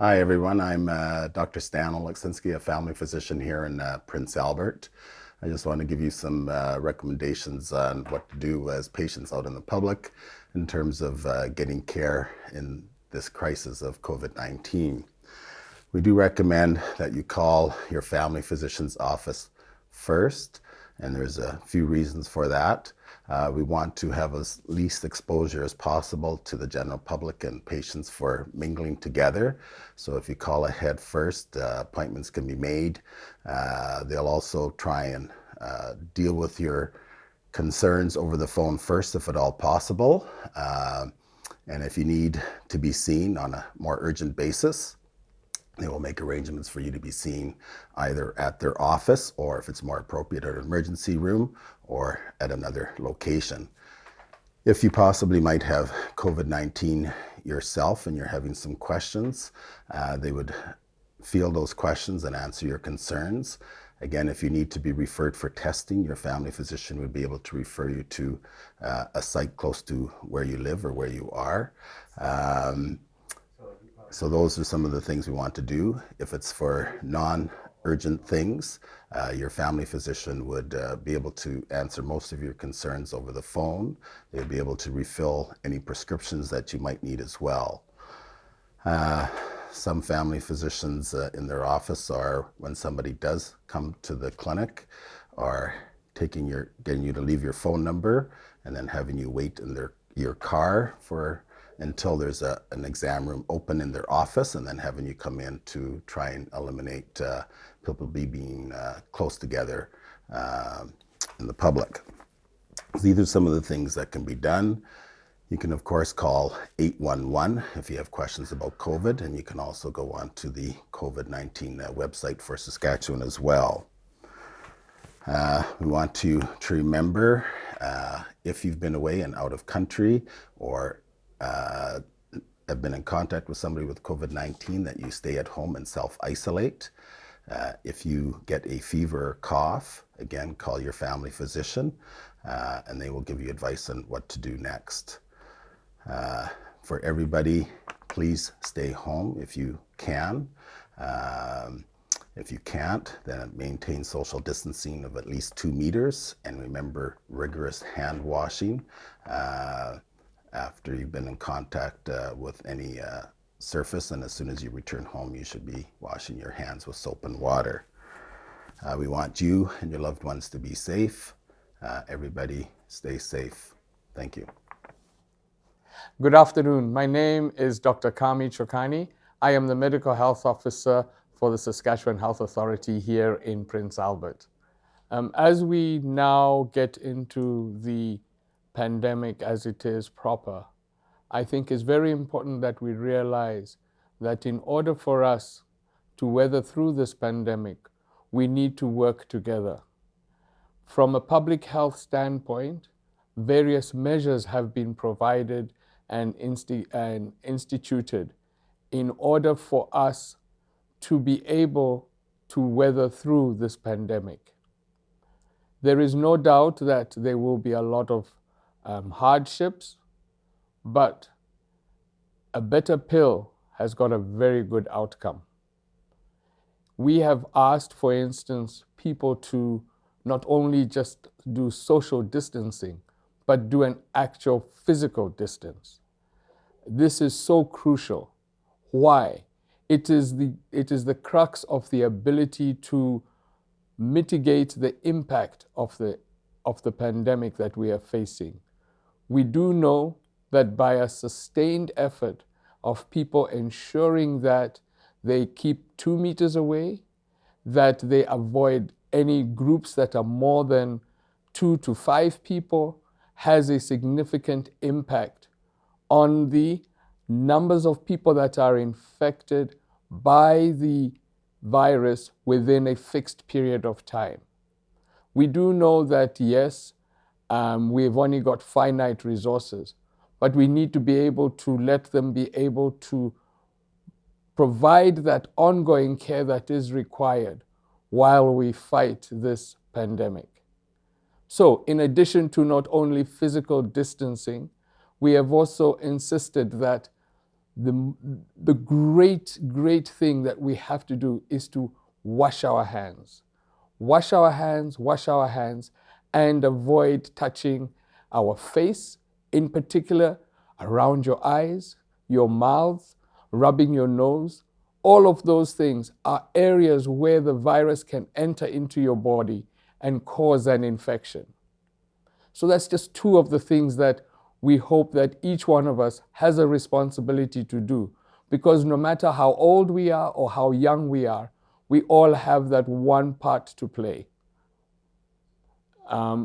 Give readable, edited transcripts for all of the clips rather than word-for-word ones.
Hi, everyone. I'm Dr. Stan Oleksinki, a family physician here in Prince Albert. I just want to give you some recommendations on what to do as patients out in the public in terms of getting care in this crisis of COVID-19. We do recommend that you call your family physician's office first, and there's a few reasons for that. We want to have as least exposure as possible to the general public and patients for mingling together. So if you call ahead first, appointments can be made. They'll also try and deal with your concerns over the phone first, if at all possible. And if you need to be seen on a more urgent basis, they will make arrangements for you to be seen either at their office or, if it's more appropriate, at an emergency room or at another location. If you possibly might have COVID-19 yourself and you're having some questions, they would field those questions and answer your concerns. Again, if you need to be referred for testing, your family physician would be able to refer you to a site close to where you live or where you are. So those are some of the things we want to do. If it's for non-urgent things, your family physician would be able to answer most of your concerns over the phone. They'd be able to refill any prescriptions that you might need as well. Some family physicians in their office are, when somebody does come to the clinic, are getting you to leave your phone number and then having you wait in your car until there's an exam room open in their office, and then having you come in to try and eliminate people being close together in the public. So these are some of the things that can be done. You can, of course, call 811 if you have questions about COVID, and you can also go on to the COVID-19 website for Saskatchewan as well. We want to remember if you've been away and out of country or have been in contact with somebody with COVID-19, that you stay at home and self-isolate. If you get a fever or cough, again, call your family physician and they will give you advice on what to do next. For everybody, please stay home if you can. If you can't, then maintain social distancing of at least 2 meters, and remember rigorous hand washing after you've been in contact with any surface, and as soon as you return home, you should be washing your hands with soap and water. We want you and your loved ones to be safe. Everybody stay safe. Thank you. Good afternoon. My name is Dr. Khami Chokani. I am the Medical Health Officer for the Saskatchewan Health Authority here in Prince Albert. As we now get into the pandemic as it is proper, I think it's very important that we realize that in order for us to weather through this pandemic, we need to work together. From a public health standpoint, various measures have been provided and instituted in order for us to be able to weather through this pandemic. There is no doubt that there will be a lot of hardships, but a better pill has got a very good outcome. We have asked, for instance, people to not only just do social distancing, but do an actual physical distance. This is so crucial. Why? It is the crux of the ability to mitigate the impact of the pandemic that we are facing. We do know that by a sustained effort of people ensuring that they keep 2 meters away, that they avoid any groups that are more than 2 to 5 people, has a significant impact on the numbers of people that are infected by the virus within a fixed period of time. We do know that, yes, we've only got finite resources, but we need to be able to let them be able to provide that ongoing care that is required while we fight this pandemic. So, in addition to not only physical distancing, we have also insisted that the great thing that we have to do is to wash our hands. Wash our hands, and avoid touching our face, in particular, around your eyes, your mouth, rubbing your nose. All of those things are areas where the virus can enter into your body and cause an infection. So that's just two of the things that we hope that each one of us has a responsibility to do, because no matter how old we are or how young we are, we all have that one part to play.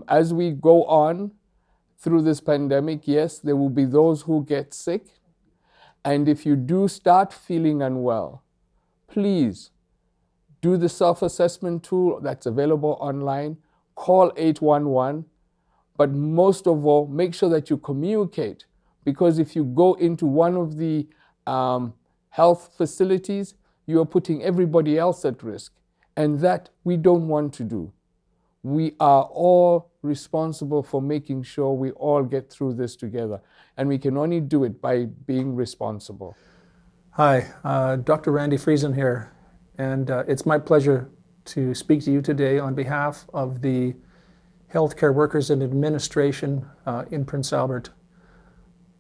As we go on through this pandemic, yes, there will be those who get sick. And if you do start feeling unwell, please do the self-assessment tool that's available online, call 811, but most of all, make sure that you communicate, because if you go into one of the health facilities, you are putting everybody else at risk, and that we don't want to do. We are all responsible for making sure we all get through this together, and we can only do it by being responsible. Hi, Dr. Randy Friesen here, and it's my pleasure to speak to you today on behalf of the healthcare workers and administration in Prince Albert.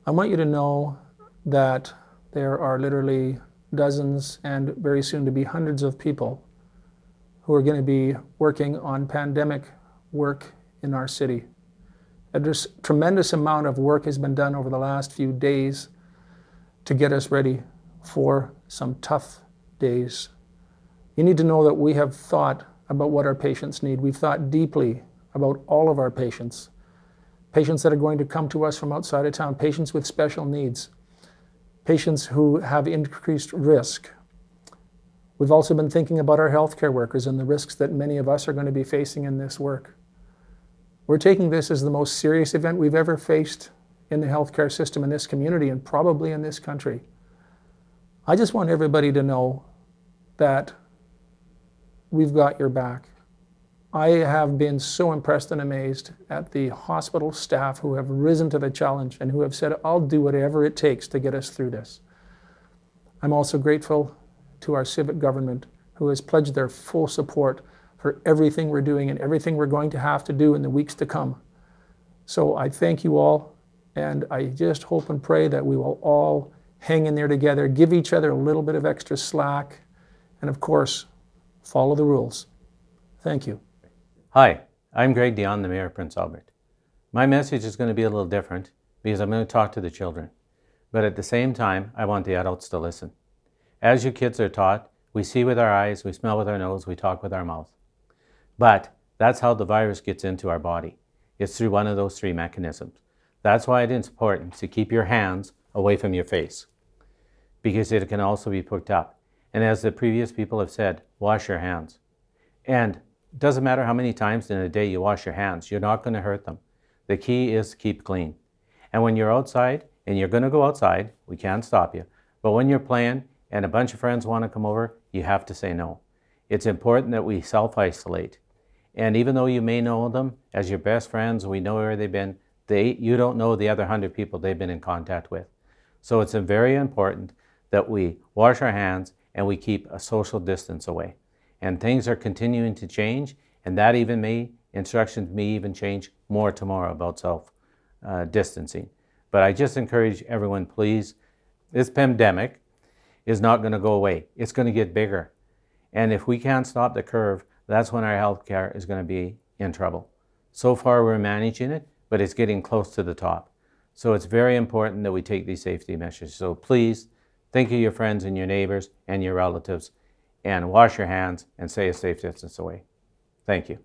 I want you to know that there are literally dozens and very soon to be hundreds of people who are going to be working on pandemic work in our city. A tremendous amount of work has been done over the last few days to get us ready for some tough days. You need to know that we have thought about what our patients need. We've thought deeply about all of our patients that are going to come to us from outside of town, patients with special needs, patients who have increased risk. We've also been thinking about our healthcare workers and the risks that many of us are going to be facing in this work. We're taking this as the most serious event we've ever faced in the healthcare system in this community and probably in this country. I just want everybody to know that we've got your back. I have been so impressed and amazed at the hospital staff who have risen to the challenge and who have said, I'll do whatever it takes to get us through this. I'm also grateful to our civic government who has pledged their full support for everything we're doing and everything we're going to have to do in the weeks to come. So I thank you all, and I just hope and pray that we will all hang in there together, give each other a little bit of extra slack, and of course, follow the rules. Thank you. Hi, I'm Dionne, the Mayor of Prince Albert. My message is going to be a little different because I'm going to talk to the children. But at the same time, I want the adults to listen. As you kids are taught, we see with our eyes, we smell with our nose, we talk with our mouth. But that's how the virus gets into our body. It's through one of those three mechanisms. That's why it is important to keep your hands away from your face, because it can also be picked up. And as the previous people have said, wash your hands. And it doesn't matter how many times in a day you wash your hands, you're not going to hurt them. The key is keep clean. And when you're outside, and you're going to go outside, we can't stop you, but when you're playing and a bunch of friends want to come over, you have to say no. It's important that we self-isolate. And even though you may know them as your best friends, we know where they've been, you don't know the other 100 people they've been in contact with. So it's very important that we wash our hands and we keep a social distance away. And things are continuing to change, and that instructions may even change more tomorrow about self-distancing. But I just encourage everyone, please, this pandemic is not going to go away. It's going to get bigger. And if we can't stop the curve, that's when our healthcare is going to be in trouble. So far we're managing it, but it's getting close to the top. So it's very important that we take these safety measures. So please, think of your friends and your neighbors and your relatives, and wash your hands and stay a safe distance away. Thank you.